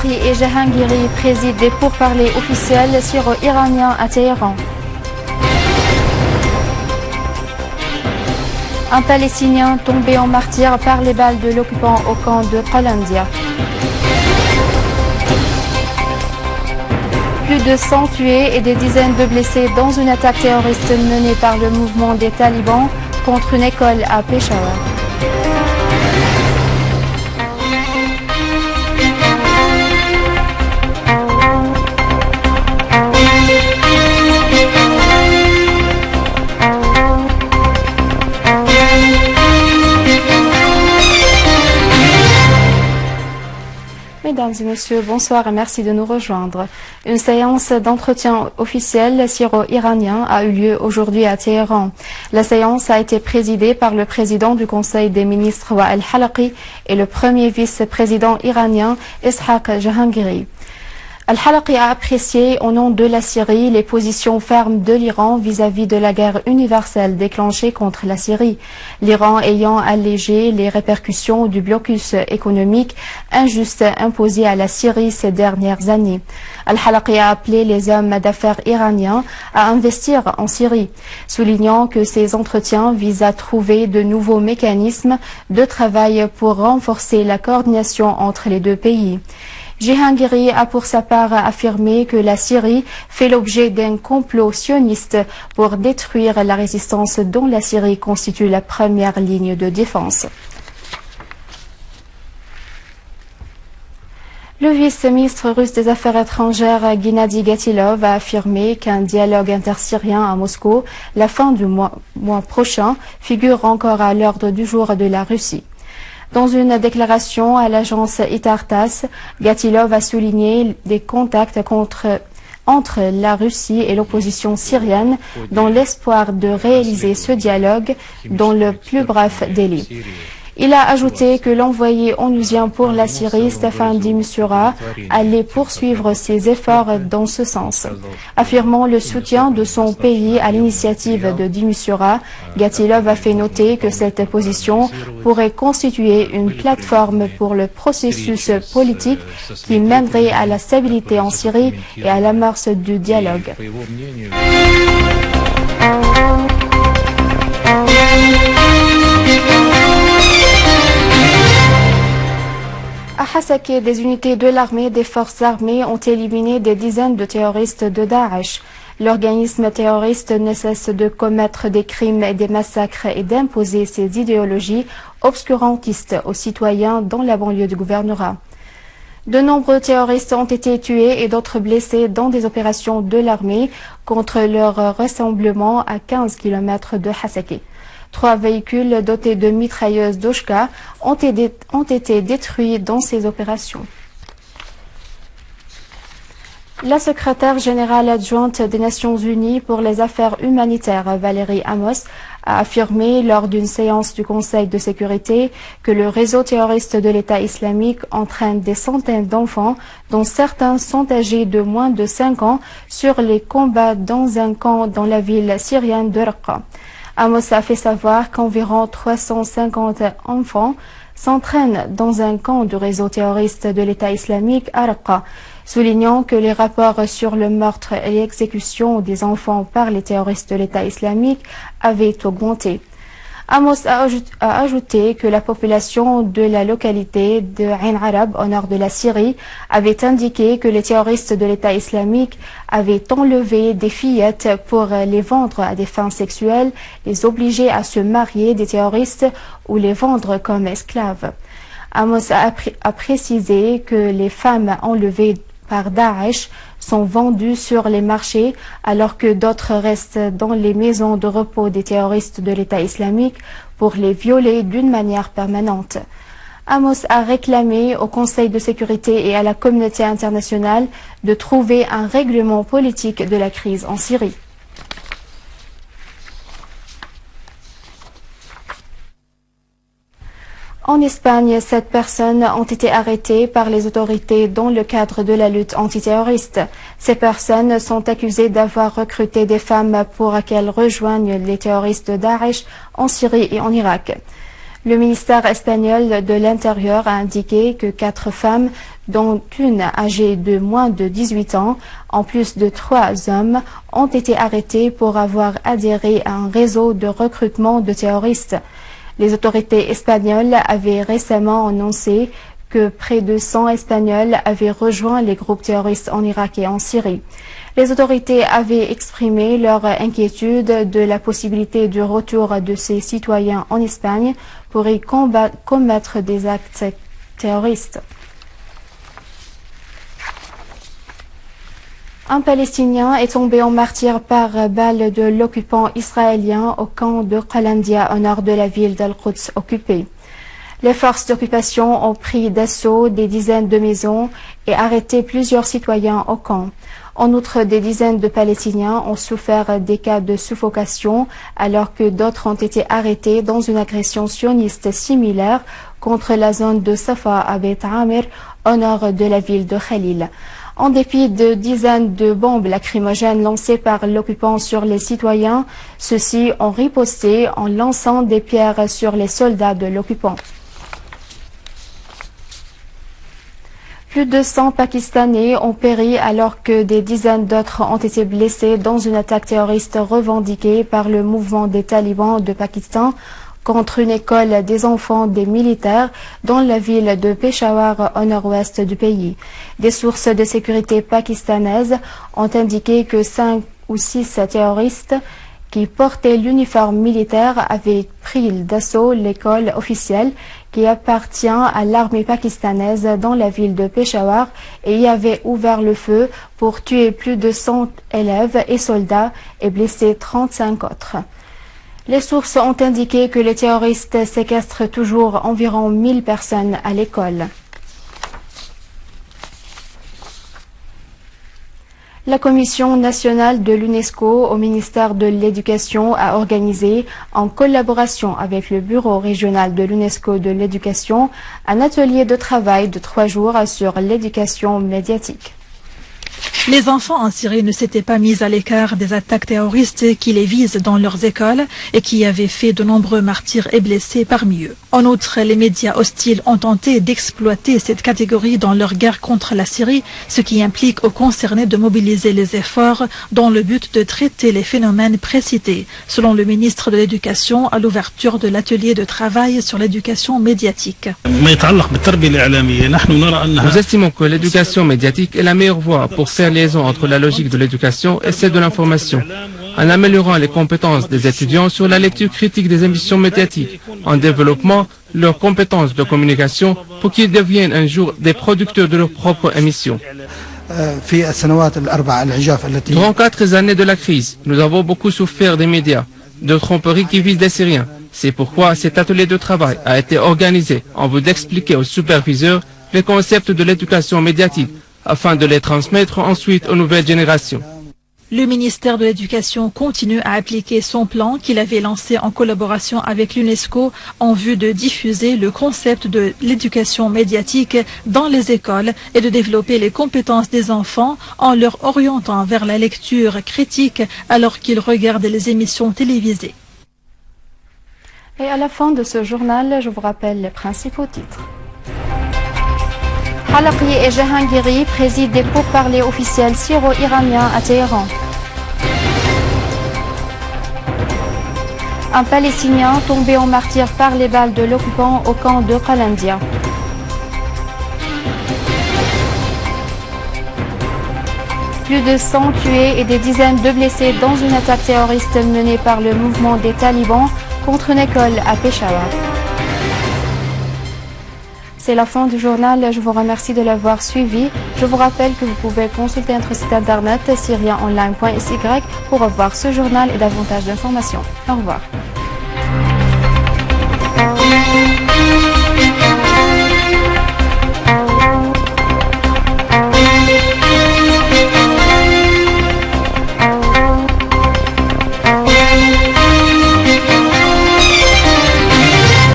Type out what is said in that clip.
Al-Halaqi et Jahangiri président des pourparlers officiels syro-iraniens à Téhéran. Un Palestinien tombé en martyr par les balles de l'occupant au camp de Qalandia. Plus de 100 tués et des dizaines de blessés dans une attaque terroriste menée par le mouvement des talibans contre une école à Peshawar. Mesdames et messieurs, bonsoir et merci de nous rejoindre. Une séance d'entretien officiel syro-iranien a eu lieu aujourd'hui à Téhéran. La séance a été présidée par le président du Conseil des ministres Al-Halaqi et le premier vice-président iranien Ishaq Jahangiri. Al-Halaqi a apprécié au nom de la Syrie les positions fermes de l'Iran vis-à-vis de la guerre universelle déclenchée contre la Syrie, l'Iran ayant allégé les répercussions du blocus économique injuste imposé à la Syrie ces dernières années. Al-Halaqi a appelé les hommes d'affaires iraniens à investir en Syrie, soulignant que ces entretiens visent à trouver de nouveaux mécanismes de travail pour renforcer la coordination entre les deux pays. Jahangiri a pour sa part affirmé que la Syrie fait l'objet d'un complot sioniste pour détruire la résistance dont la Syrie constitue la première ligne de défense. Le vice-ministre russe des Affaires étrangères Gennady Gatilov a affirmé qu'un dialogue intersyrien à Moscou, la fin du mois prochain, figure encore à l'ordre du jour de la Russie. Dans une déclaration à l'agence Itar-Tass, Gatilov a souligné des contacts entre la Russie et l'opposition syrienne dans l'espoir de réaliser ce dialogue dans le plus bref délai. Il a ajouté que l'envoyé onusien pour la Syrie, Staffan de Mistura, allait poursuivre ses efforts dans ce sens. Affirmant le soutien de son pays à l'initiative de Mistura, Gatilov a fait noter que cette position pourrait constituer une plateforme pour le processus politique qui mènerait à la stabilité en Syrie et à l'amorce du dialogue. À Hasakeh, des unités de l'armée et des forces armées ont éliminé des dizaines de terroristes de Daesh. L'organisme terroriste ne cesse de commettre des crimes et des massacres et d'imposer ses idéologies obscurantistes aux citoyens dans la banlieue du gouvernorat. De nombreux terroristes ont été tués et d'autres blessés dans des opérations de l'armée contre leur rassemblement à 15 km de Hasakeh. 3 véhicules dotés de mitrailleuses Doshka ont été détruits dans ces opérations. La secrétaire générale adjointe des Nations Unies pour les affaires humanitaires, Valérie Amos, a affirmé lors d'une séance du Conseil de sécurité que le réseau terroriste de l'État islamique entraîne des centaines d'enfants, dont certains sont âgés de moins de 5 ans, sur les combats dans un camp dans la ville syrienne de Raqqa. Amos a fait savoir qu'environ 350 enfants s'entraînent dans un camp du réseau terroriste de l'État islamique à Raqqa, soulignant que les rapports sur le meurtre et l'exécution des enfants par les terroristes de l'État islamique avaient augmenté. Amos a ajouté que la population de la localité de Ain Arab, au nord de la Syrie, avait indiqué que les terroristes de l'État islamique avaient enlevé des fillettes pour les vendre à des fins sexuelles, les obliger à se marier des terroristes ou les vendre comme esclaves. Amos a précisé que les femmes enlevées par Daesh sont vendus sur les marchés alors que d'autres restent dans les maisons de repos des terroristes de l'État islamique pour les violer d'une manière permanente. Amos a réclamé au Conseil de sécurité et à la communauté internationale de trouver un règlement politique de la crise en Syrie. En Espagne, 7 personnes ont été arrêtées par les autorités dans le cadre de la lutte antiterroriste. Ces personnes sont accusées d'avoir recruté des femmes pour qu'elles rejoignent les terroristes de Daesh en Syrie et en Irak. Le ministère espagnol de l'Intérieur a indiqué que 4 femmes, dont une âgée de moins de 18 ans, en plus de 3 hommes, ont été arrêtés pour avoir adhéré à un réseau de recrutement de terroristes. Les autorités espagnoles avaient récemment annoncé que près de 100 Espagnols avaient rejoint les groupes terroristes en Irak et en Syrie. Les autorités avaient exprimé leur inquiétude de la possibilité du retour de ces citoyens en Espagne pour y commettre des actes terroristes. Un Palestinien est tombé en martyr par balle de l'occupant israélien au camp de Qalandia au nord de la ville d'Al-Quds occupée. Les forces d'occupation ont pris d'assaut des dizaines de maisons et arrêté plusieurs citoyens au camp. En outre, des dizaines de Palestiniens ont souffert des cas de suffocation alors que d'autres ont été arrêtés dans une agression sioniste similaire contre la zone de Safa à Beit Amir au nord de la ville de Khalil. En dépit de dizaines de bombes lacrymogènes lancées par l'occupant sur les citoyens, ceux-ci ont riposté en lançant des pierres sur les soldats de l'occupant. Plus de 100 Pakistanais ont péri alors que des dizaines d'autres ont été blessés dans une attaque terroriste revendiquée par le mouvement des talibans de Pakistan contre une école des enfants des militaires dans la ville de Peshawar au nord-ouest du pays. Des sources de sécurité pakistanaises ont indiqué que 5 ou 6 terroristes qui portaient l'uniforme militaire avaient pris d'assaut l'école officielle qui appartient à l'armée pakistanaise dans la ville de Peshawar et y avaient ouvert le feu pour tuer plus de 100 élèves et soldats et blesser 35 autres. Les sources ont indiqué que les terroristes séquestrent toujours environ 1000 personnes à l'école. La Commission nationale de l'UNESCO au ministère de l'Éducation a organisé, en collaboration avec le Bureau régional de l'UNESCO de l'éducation, un atelier de travail de 3 jours sur l'éducation médiatique. Les enfants en Syrie ne s'étaient pas mis à l'écart des attaques terroristes qui les visent dans leurs écoles et qui avaient fait de nombreux martyrs et blessés parmi eux. En outre, les médias hostiles ont tenté d'exploiter cette catégorie dans leur guerre contre la Syrie, ce qui implique aux concernés de mobiliser les efforts dans le but de traiter les phénomènes précités, selon le ministre de l'Éducation à l'ouverture de l'atelier de travail sur l'éducation médiatique. Nous estimons que l'éducation médiatique est la meilleure voie pour faire liaison entre la logique de l'éducation et celle de l'information, en améliorant les compétences des étudiants sur la lecture critique des émissions médiatiques, en développant leurs compétences de communication pour qu'ils deviennent un jour des producteurs de leurs propres émissions. Durant 4 années de la crise, nous avons beaucoup souffert des médias, de tromperies qui visent les Syriens. C'est pourquoi cet atelier de travail a été organisé en vue d'expliquer aux superviseurs les concepts de l'éducation médiatique, afin de les transmettre ensuite aux nouvelles générations. Le ministère de l'Éducation continue à appliquer son plan qu'il avait lancé en collaboration avec l'UNESCO en vue de diffuser le concept de l'éducation médiatique dans les écoles et de développer les compétences des enfants en leur orientant vers la lecture critique alors qu'ils regardent les émissions télévisées. Et à la fin de ce journal, je vous rappelle les principaux titres. Halaqi et Jahangiri président des pourparlers officiels syro-iraniens à Téhéran. Un Palestinien tombé en martyr par les balles de l'occupant au camp de Qalandia. Plus de 100 tués et des dizaines de blessés dans une attaque terroriste menée par le mouvement des talibans contre une école à Peshawar. C'est la fin du journal, je vous remercie de l'avoir suivi. Je vous rappelle que vous pouvez consulter notre site internet syrienonline.sy pour revoir ce journal et davantage d'informations. Au revoir.